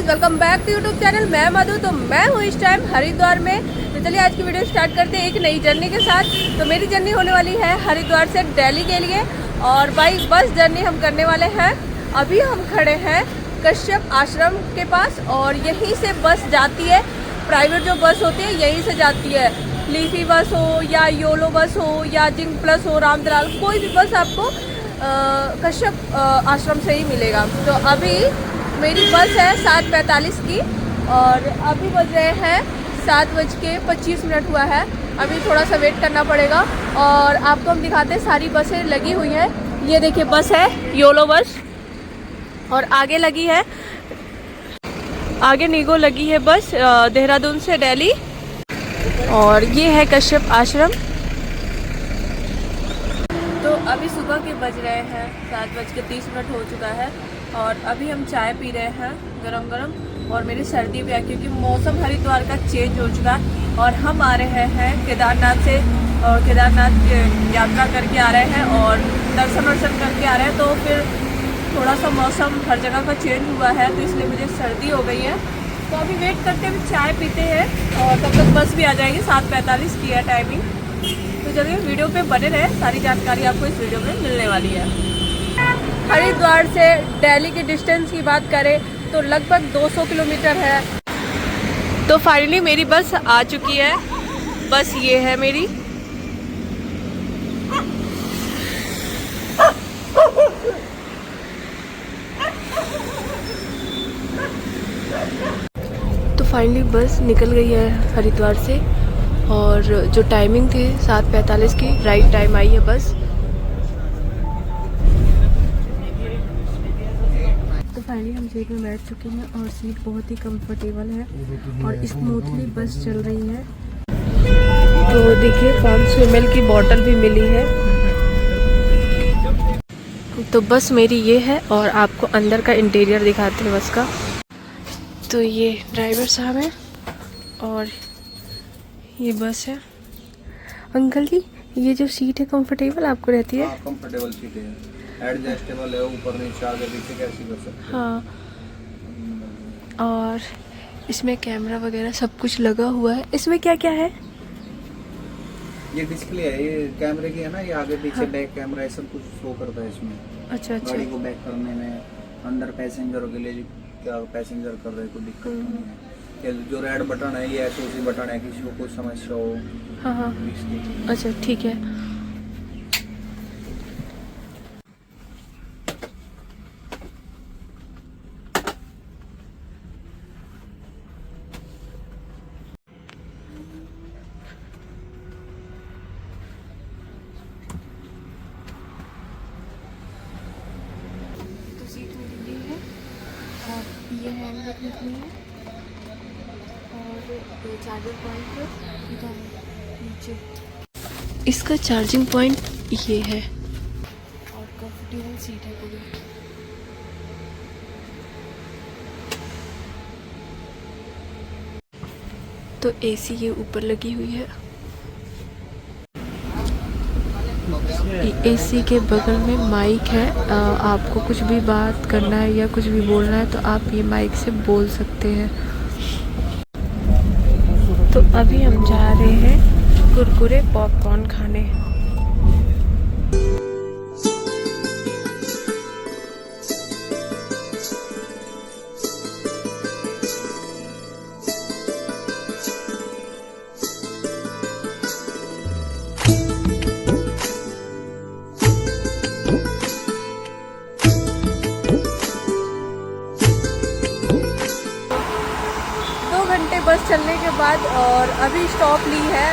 Welcome back to YouTube channel. मैं मधु। तो मैं हूँ इस टाइम हरिद्वार में। तो चलिए आज की वीडियो स्टार्ट करते हैं एक नई जर्नी के साथ। तो मेरी जर्नी होने वाली है हरिद्वार से दिल्ली के लिए और बाई बस जर्नी हम करने वाले हैं। अभी हम खड़े हैं कश्यप आश्रम के पास और यहीं से बस जाती है। प्राइवेट जो बस होती है यहीं से जाती है। लीफी बस हो या योलो बस हो या जिंक प्लस हो, रामदलाल, कोई भी बस आपको कश्यप आश्रम से ही मिलेगा। तो अभी मेरी बस है 7:45 की और अभी बज रहे हैं 7:25 हुआ है। अभी थोड़ा सा वेट करना पड़ेगा और आपको हम दिखाते हैं सारी बसें लगी हुई हैं। ये देखिए बस है योलो बस और आगे लगी है, आगे नीगो लगी है बस देहरादून से दिल्ली। और ये है कश्यप आश्रम। तो अभी सुबह के बज रहे हैं 7:30 हो चुका है और अभी हम चाय पी रहे हैं गरम गरम। और मेरी सर्दी भी है क्योंकि मौसम हरिद्वार का चेंज हो चुका है और हम आ रहे हैं केदारनाथ से और केदारनाथ यात्रा करके आ रहे हैं और दर्शन करके आ रहे हैं। तो फिर थोड़ा सा मौसम हर जगह का चेंज हुआ है तो इसलिए मुझे सर्दी हो गई है। तो अभी वेट करते हुए चाय पीते हैं और तब तक बस भी आ जाएगी। 7:45 की है टाइमिंग। तो चलिए वीडियो पे बने रहे, सारी जानकारी आपको इस वीडियो में मिलने वाली है। हरिद्वार से दिल्ली की डिस्टेंस की बात करें तो लगभग 200 किलोमीटर है। तो फाइनली मेरी बस आ चुकी है। बस ये है मेरी। तो फाइनली बस निकल गई है हरिद्वार से और जो टाइमिंग थी 7:45 की, राइट टाइम आई है बस। तो फाइनली हम सीट में बैठ चुके हैं और सीट बहुत ही कंफर्टेबल है और स्मूथली बस चल रही है। तो देखिए 500 ml की बोतल भी मिली है। तो बस मेरी ये है और आपको अंदर का इंटीरियर दिखाते हैं बस का। तो ये ड्राइवर साहब हैं और ये बस है। अंकल जी ये जो सीट है कंफर्टेबल आपको रहती है? कंफर्टेबल सीट है, एडजस्टेबल है, ऊपर नीचे आगे पीछे कैसे कर सकते हैं। हाँ, और इसमें कैमरा वगैरह सब कुछ लगा हुआ है। इसमें क्या क्या है? ये डिस्प्ले है, ये कैमरे की है ना, ये आगे पीछे बैक कैमरा है, सब कुछ शो करता है इसमें। अच्छा अच्छा। गाड़ी को बैक करने में, अंदर पैसेंजर के लिए क्या पैसेंजर कर रहे कोई दिक्कत नहीं है। ये जो रेड बटन है ये SOS बटन है, किसी को कुछ समस्या हो। हाँ हाँ, अच्छा ठीक है। तो सीट मेरी ये है और ये हैंड बैग निकली है और चार्जर पॉइंट इधर नीचे। इसका चार्जिंग पॉइंट ये है और कंफर्टेबल सीट है पूरी। तो AC ये ऊपर लगी हुई है। AC के बगल में माइक है। आपको कुछ भी बात करना है या कुछ भी बोलना है तो आप ये माइक से बोल सकते हैं। तो अभी हम जा रहे हैं कुरकुरे पॉपकॉर्न खाने। 2 घंटे बस चलने के बाद और अभी स्टॉप ली है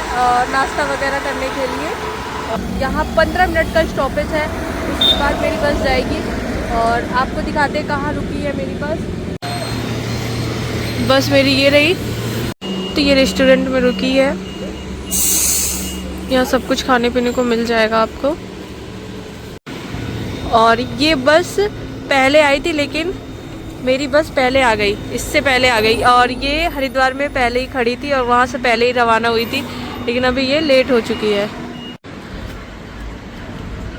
नाश्ता वगैरह करने के लिए। यहाँ 15 मिनट का स्टॉपेज है, उसके बाद मेरी बस जाएगी और आपको दिखाते हैं कहाँ रुकी है मेरी बस। बस मेरी ये रही। तो ये रेस्टोरेंट में रुकी है, यहाँ सब कुछ खाने पीने को मिल जाएगा आपको। और ये बस पहले आई थी लेकिन मेरी बस पहले आ गई, इससे पहले आ गई। और ये हरिद्वार में पहले ही खड़ी थी और वहाँ से पहले ही रवाना हुई थी, लेकिन अभी ये लेट हो चुकी है।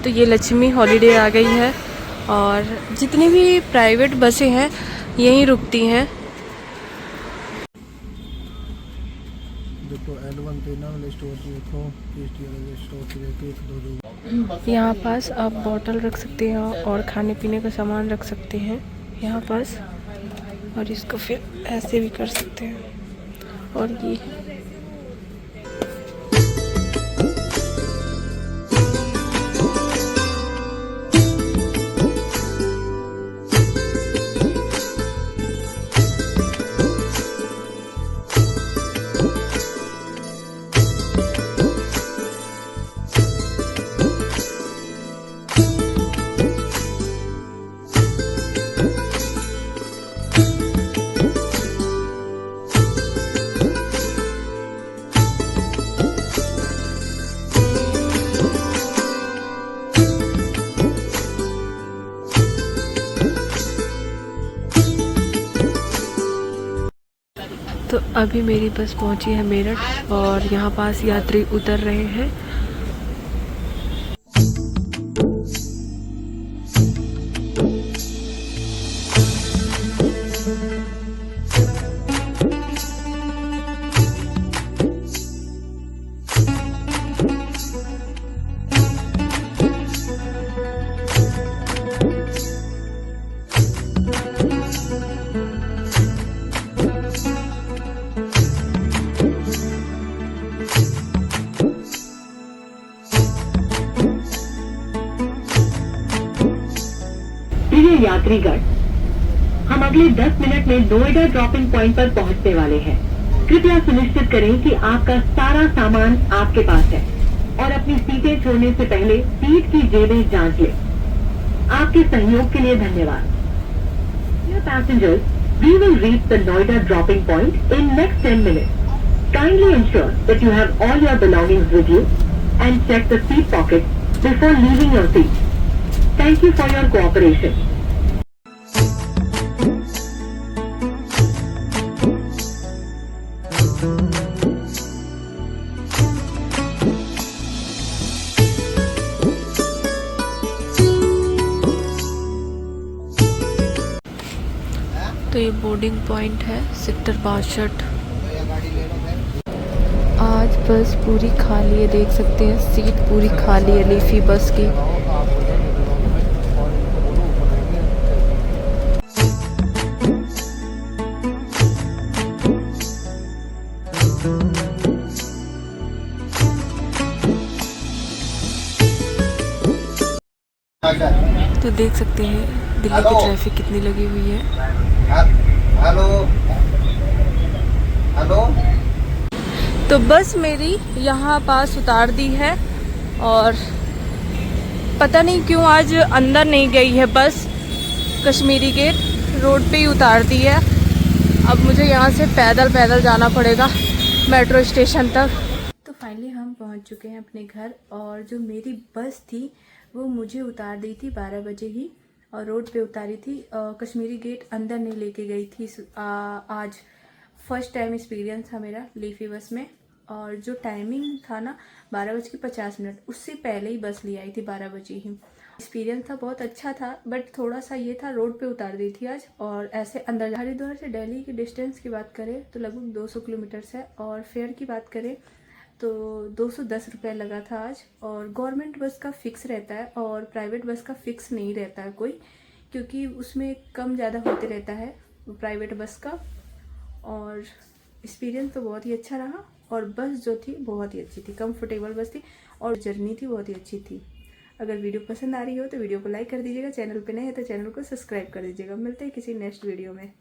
तो ये लक्ष्मी हॉलीडे आ गई है और जितनी भी प्राइवेट बसें हैं यहीं रुकती हैं। L1 पे ना वाले स्टोर पे देखो, टेस्टी वाले स्टोर पे देखो, एक दो जो यहाँ पास आप बॉटल रख सकते हैं और खाने पीने का सामान रख सकते हैं यहाँ पास, और इसको फिर ऐसे भी कर सकते हैं। और ये तो अभी मेरी बस पहुंची है मेरठ और यहाँ पास यात्री उतर रहे हैं। प्रिय यात्रीगण, हम अगले 10 मिनट में नोएडा ड्रॉपिंग पॉइंट पर पहुंचने वाले हैं। कृपया सुनिश्चित करें कि आपका सारा सामान आपके पास है और अपनी सीटें छोड़ने से पहले सीट की जेबें जांच लें। आपके सहयोग के लिए धन्यवाद। Dear passengers, we will reach the Noida dropping point in next 10 minutes. Kindly ensure that you have all your belongings with you and check the seat pockets before leaving your seat. Thank you for your cooperation. तो ये boarding point है sector 62। आज बस पूरी खाली है, देख सकते हैं सीट पूरी खाली है लीफी बस की। तो देख सकते हैं दिल्ली की ट्रैफिक कितनी लगी हुई है। Hello hello. तो बस मेरी यहाँ पास उतार दी है और पता नहीं क्यों आज अंदर नहीं गई है बस, कश्मीरी गेट रोड पे ही उतार दी है। अब मुझे यहाँ से पैदल जाना पड़ेगा मेट्रो स्टेशन तक। तो फाइनली हम पहुँच चुके हैं अपने घर और जो मेरी बस थी वो मुझे उतार दी थी 12 बजे ही और रोड पे उतारी थी। कश्मीरी गेट अंदर नहीं लेके गई थी। आज फर्स्ट टाइम एक्सपीरियंस था मेरा लीफी बस में। और जो टाइमिंग था ना 12:50, उससे पहले ही बस ले आई थी 12 बजे ही। एक्सपीरियंस था, बहुत अच्छा था, बट थोड़ा सा ये था रोड पे उतार दी थी आज। और ऐसे अंदर हरिद्वार से दिल्ली की डिस्टेंस की बात करें तो लगभग 200 किलोमीटर है और फेयर की बात करें तो 210 रुपये लगा था आज। और गवर्नमेंट बस का फ़िक्स रहता है और प्राइवेट बस का फ़िक्स नहीं रहता है कोई, क्योंकि उसमें कम ज़्यादा होते रहता है प्राइवेट बस का। और एक्सपीरियंस तो बहुत ही अच्छा रहा और बस जो थी बहुत ही अच्छी थी, कंफर्टेबल बस थी और जर्नी थी बहुत ही अच्छी थी। अगर वीडियो पसंद आ रही हो तो वीडियो को लाइक कर दीजिएगा, चैनल पे नए हैं तो चैनल को सब्सक्राइब कर दीजिएगा। मिलते हैं किसी नेक्स्ट वीडियो में।